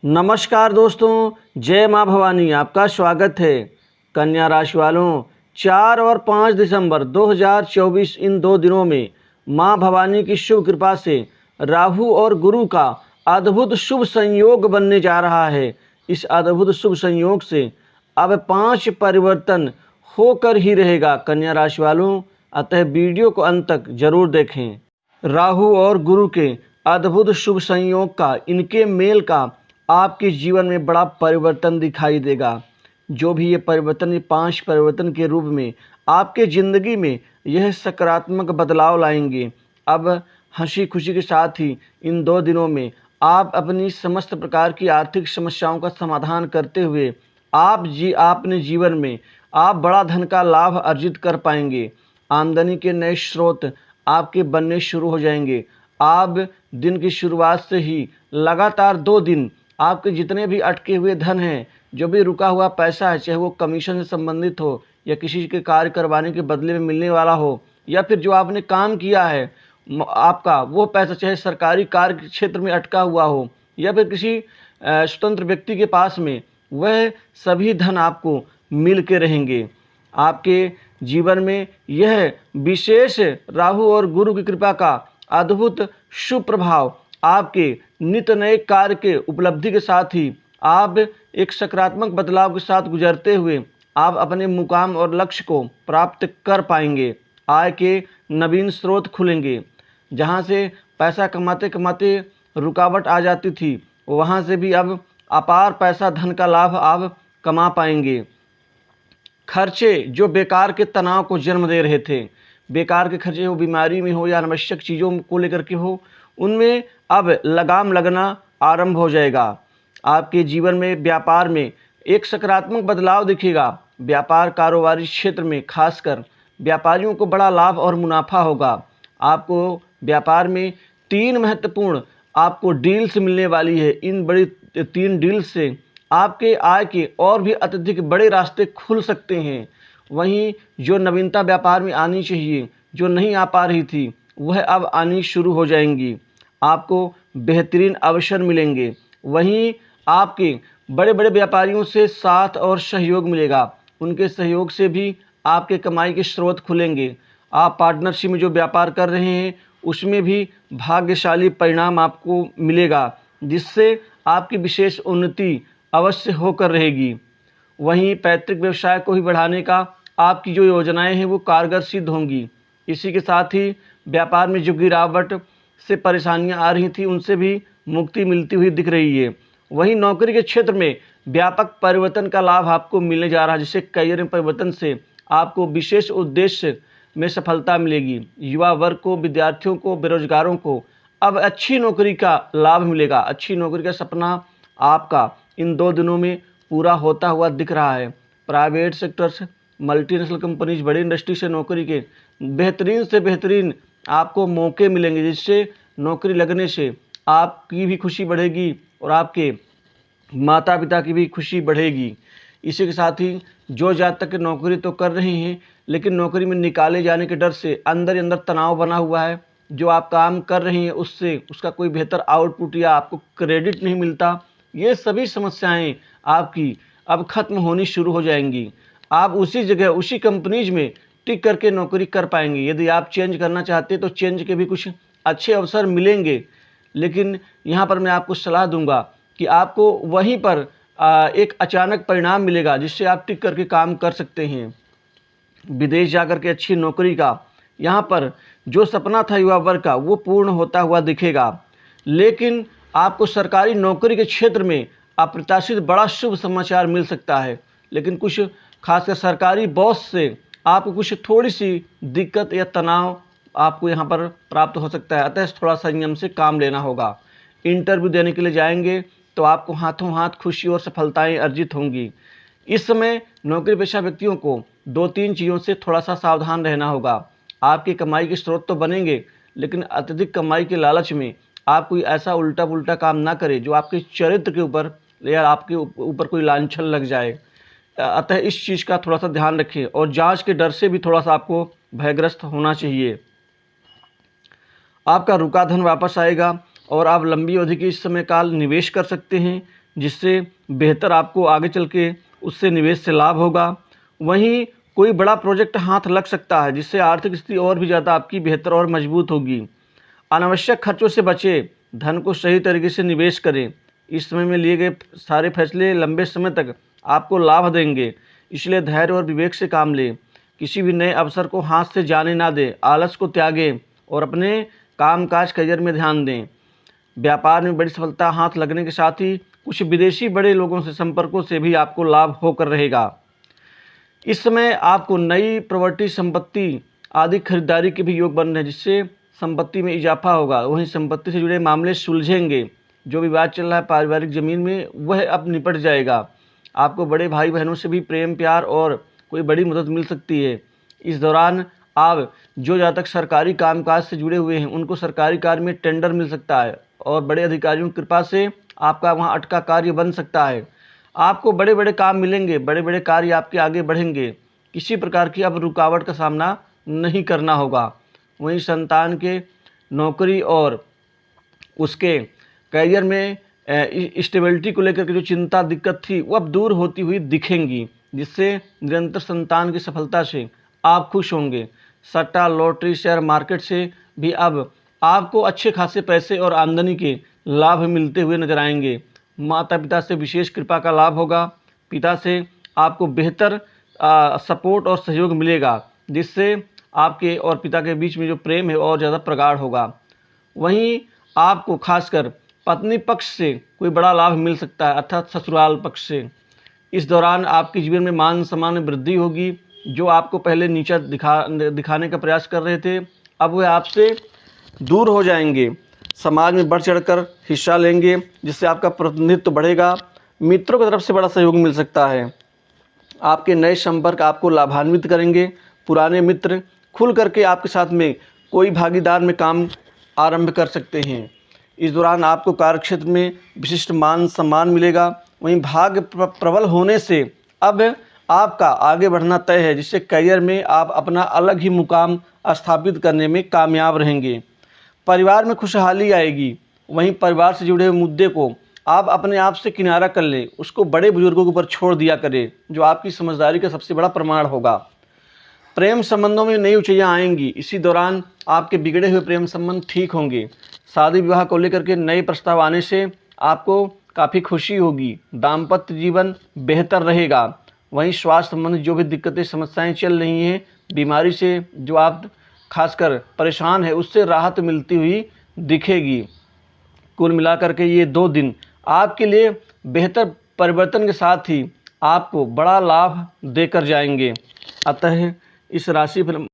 नमस्कार दोस्तों, जय माँ भवानी। आपका स्वागत है। कन्या राशि वालों, 4 और 5 दिसंबर 2024 इन 2 दिनों में माँ भवानी की शुभ कृपा से राहु और गुरु का अद्भुत शुभ संयोग बनने जा रहा है। इस अद्भुत शुभ संयोग से अब 5 परिवर्तन होकर ही रहेगा कन्या राशि वालों, अतः वीडियो को अंत तक जरूर देखें। राहु और गुरु के अद्भुत शुभ संयोग का, इनके मेल का आपके जीवन में बड़ा परिवर्तन दिखाई देगा। जो भी ये परिवर्तन, ये 5 परिवर्तन के रूप में आपके ज़िंदगी में यह सकारात्मक बदलाव लाएंगे। अब हंसी खुशी के साथ ही इन 2 दिनों में आप अपनी समस्त प्रकार की आर्थिक समस्याओं का समाधान करते हुए अपने जीवन में आप बड़ा धन का लाभ अर्जित कर पाएंगे। आमदनी के नए स्रोत आपके बनने शुरू हो जाएंगे। आप दिन की शुरुआत से ही लगातार 2 दिन आपके जितने भी अटके हुए धन हैं, जो भी रुका हुआ पैसा है, चाहे वो कमीशन से संबंधित हो या किसी के कार्य करवाने के बदले में मिलने वाला हो, या फिर जो आपने काम किया है आपका वो पैसा, चाहे सरकारी कार्य क्षेत्र में अटका हुआ हो या फिर किसी स्वतंत्र व्यक्ति के पास में, वह सभी धन आपको मिल के रहेंगे। आपके जीवन में यह विशेष राहु और गुरु की कृपा का अद्भुत शुभ प्रभाव आपके नित नए कार्य के उपलब्धि के साथ ही आप एक सकारात्मक बदलाव के साथ गुजरते हुए आप अपने मुकाम और लक्ष्य को प्राप्त कर पाएंगे। आय के नवीन स्रोत खुलेंगे। जहां से पैसा कमाते कमाते रुकावट आ जाती थी, वहां से भी अब अपार पैसा धन का लाभ आप कमा पाएंगे। खर्चे जो बेकार के तनाव को जन्म दे रहे थे, बेकार के खर्चे हो, बीमारी में हो या अनावश्यक चीज़ों को लेकर के हो, उनमें अब लगाम लगना आरंभ हो जाएगा। आपके जीवन में व्यापार में एक सकारात्मक बदलाव दिखेगा। व्यापार कारोबारी क्षेत्र में खासकर व्यापारियों को बड़ा लाभ और मुनाफा होगा। आपको व्यापार में 3 महत्वपूर्ण आपको डील्स मिलने वाली है। इन बड़ी 3 डील्स से आपके आय के और भी अत्यधिक बड़े रास्ते खुल सकते हैं। वहीं जो नवीनता व्यापार में आनी चाहिए, जो नहीं आ पा रही थी, वह अब आनी शुरू हो जाएंगी। आपको बेहतरीन अवसर मिलेंगे। वहीं आपके बड़े बड़े व्यापारियों से साथ और सहयोग मिलेगा। उनके सहयोग से भी आपके कमाई के स्रोत खुलेंगे। आप पार्टनरशिप में जो व्यापार कर रहे हैं, उसमें भी भाग्यशाली परिणाम आपको मिलेगा, जिससे आपकी विशेष उन्नति अवश्य होकर रहेगी। वहीं पैतृक व्यवसाय को ही बढ़ाने का आपकी जो योजनाएं हैं वो कारगर सिद्ध होंगी। इसी के साथ ही व्यापार में जो गिरावट से परेशानियां आ रही थी, उनसे भी मुक्ति मिलती हुई दिख रही है। वहीं नौकरी के क्षेत्र में व्यापक परिवर्तन का लाभ आपको मिलने जा रहा है, जिससे करियर में परिवर्तन से आपको विशेष उद्देश्य में सफलता मिलेगी। युवा वर्ग को, विद्यार्थियों को, बेरोजगारों को अब अच्छी नौकरी का लाभ मिलेगा। अच्छी नौकरी का सपना आपका इन 2 दिनों में पूरा होता हुआ दिख रहा है। प्राइवेट सेक्टर से, मल्टीनेशनल कंपनीज, बड़ी इंडस्ट्री से नौकरी के बेहतरीन से बेहतरीन आपको मौके मिलेंगे, जिससे नौकरी लगने से आपकी भी खुशी बढ़ेगी और आपके माता पिता की भी खुशी बढ़ेगी। इसी के साथ ही जो जातक नौकरी तो कर रहे हैं, लेकिन नौकरी में निकाले जाने के डर से अंदर ही अंदर तनाव बना हुआ है। जो आप काम कर रहे हैं उससे उसका कोई बेहतर आउटपुट या आपको क्रेडिट नहीं मिलता, ये सभी समस्याएं आपकी अब खत्म होनी शुरू हो जाएंगी। आप उसी जगह, उसी कंपनीज में टिक करके नौकरी कर पाएंगे। यदि आप चेंज करना चाहते हैं तो चेंज के भी कुछ अच्छे अवसर मिलेंगे, लेकिन यहाँ पर मैं आपको सलाह दूंगा कि आपको वहीं पर एक अचानक परिणाम मिलेगा, जिससे आप टिक करके काम कर सकते हैं। विदेश जाकर के अच्छी नौकरी का यहाँ पर जो सपना था युवा वर्ग का, वो पूर्ण होता हुआ दिखेगा। लेकिन आपको सरकारी नौकरी के क्षेत्र में अप्रत्याशित बड़ा शुभ समाचार मिल सकता है, लेकिन कुछ खासकर सरकारी बॉस से आपको कुछ थोड़ी सी दिक्कत या तनाव आपको यहाँ पर प्राप्त हो सकता है। अतः थोड़ा संयम से काम लेना होगा। इंटरव्यू देने के लिए जाएंगे तो आपको हाथों हाथ खुशी और सफलताएं अर्जित होंगी। इस समय नौकरी पेशा व्यक्तियों को 2-3 चीज़ों से थोड़ा सा सावधान रहना होगा। आपकी कमाई के स्रोत तो बनेंगे, लेकिन अत्यधिक कमाई के लालच में आप कोई ऐसा उल्टा पुल्टा काम ना करें जो आपके चरित्र के ऊपर या आपके ऊपर कोई लांछन लग जाए। अतः इस चीज़ का थोड़ा सा ध्यान रखें और जांच के डर से भी थोड़ा सा आपको भयग्रस्त होना चाहिए। आपका रुका धन वापस आएगा और आप लंबी अवधि के इस समय काल निवेश कर सकते हैं। जिससे बेहतर आपको आगे चल के उससे निवेश से लाभ होगा। वहीं कोई बड़ा प्रोजेक्ट हाथ लग सकता है जिससे आर्थिक स्थिति और भी ज़्यादा आपकी बेहतर और मजबूत होगी। अनावश्यक खर्चों से बचें, धन को सही तरीके से निवेश करें। इस समय में लिए गए सारे फैसले लंबे समय तक आपको लाभ देंगे, इसलिए धैर्य और विवेक से काम लें। किसी भी नए अवसर को हाथ से जाने ना दें, आलस को त्यागें और अपने कामकाज करियर में ध्यान दें। व्यापार में बड़ी सफलता हाथ लगने के साथ ही कुछ विदेशी बड़े लोगों से संपर्कों से भी आपको लाभ होकर रहेगा। इस समय आपको नई प्रॉपर्टी, संपत्ति आदि खरीदारी के भी योग बन रहे हैं, जिससे संपत्ति में इजाफा होगा। वहीं संपत्ति से जुड़े मामले सुलझेंगे। जो विवाद चल रहा है पारिवारिक ज़मीन में, वह अब निपट जाएगा। आपको बड़े भाई बहनों से भी प्रेम, प्यार और कोई बड़ी मदद मिल सकती है। इस दौरान आप जो जातक सरकारी कामकाज से जुड़े हुए हैं, उनको सरकारी कार्य में टेंडर मिल सकता है और बड़े अधिकारियों की कृपा से आपका वहां अटका कार्य बन सकता है। आपको बड़े बड़े काम मिलेंगे, बड़े बड़े कार्य आपके आगे बढ़ेंगे। किसी प्रकार की अब रुकावट का सामना नहीं करना होगा। वहीं संतान के नौकरी और उसके करियर में स्टेबिलिटी को लेकर के जो चिंता, दिक्कत थी, वो अब दूर होती हुई दिखेंगी, जिससे निरंतर संतान की सफलता से आप खुश होंगे। सट्टा, लॉटरी, शेयर मार्केट से भी अब आपको अच्छे खासे पैसे और आमदनी के लाभ मिलते हुए नजर आएंगे। माता पिता से विशेष कृपा का लाभ होगा। पिता से आपको बेहतर सपोर्ट और सहयोग मिलेगा, जिससे आपके और पिता के बीच में जो प्रेम है और ज़्यादा प्रगाढ़ होगा। वहीं आपको खासकर पत्नी पक्ष से कोई बड़ा लाभ मिल सकता है, अर्थात ससुराल पक्ष से। इस दौरान आपके जीवन में मान सम्मान में वृद्धि होगी। जो आपको पहले नीचा दिखाने का प्रयास कर रहे थे, अब वह आपसे दूर हो जाएंगे। समाज में बढ़ चढ़कर हिस्सा लेंगे, जिससे आपका प्रतिनिधित्व बढ़ेगा। मित्रों की तरफ से बड़ा सहयोग मिल सकता है। आपके नए संपर्क आपको लाभान्वित करेंगे। पुराने मित्र खुल करके आपके साथ में कोई भागीदार में काम आरंभ कर सकते हैं। इस दौरान आपको कार्यक्षेत्र में विशिष्ट मान सम्मान मिलेगा। वहीं भाग्य प्रबल होने से अब आपका आगे बढ़ना तय है, जिससे करियर में आप अपना अलग ही मुकाम स्थापित करने में कामयाब रहेंगे। परिवार में खुशहाली आएगी। वहीं परिवार से जुड़े हुए मुद्दे को आप अपने आप से किनारा कर लें, उसको बड़े बुजुर्गों के ऊपर छोड़ दिया करें, जो आपकी समझदारी का सबसे बड़ा प्रमाण होगा। प्रेम संबंधों में नई ऊंचाइयां आएंगी। इसी दौरान आपके बिगड़े हुए प्रेम संबंध ठीक होंगे। शादी विवाह को लेकर के नए प्रस्ताव आने से आपको काफ़ी खुशी होगी। दाम्पत्य जीवन बेहतर रहेगा। वहीं स्वास्थ्य संबंधी जो भी दिक्कतें, समस्याएं चल रही हैं, बीमारी से जो आप खासकर परेशान है, उससे राहत मिलती हुई दिखेगी। कुल मिलाकर के ये 2 दिन आपके लिए बेहतर परिवर्तन के साथ ही आपको बड़ा लाभ देकर जाएंगे। अतः इस राशि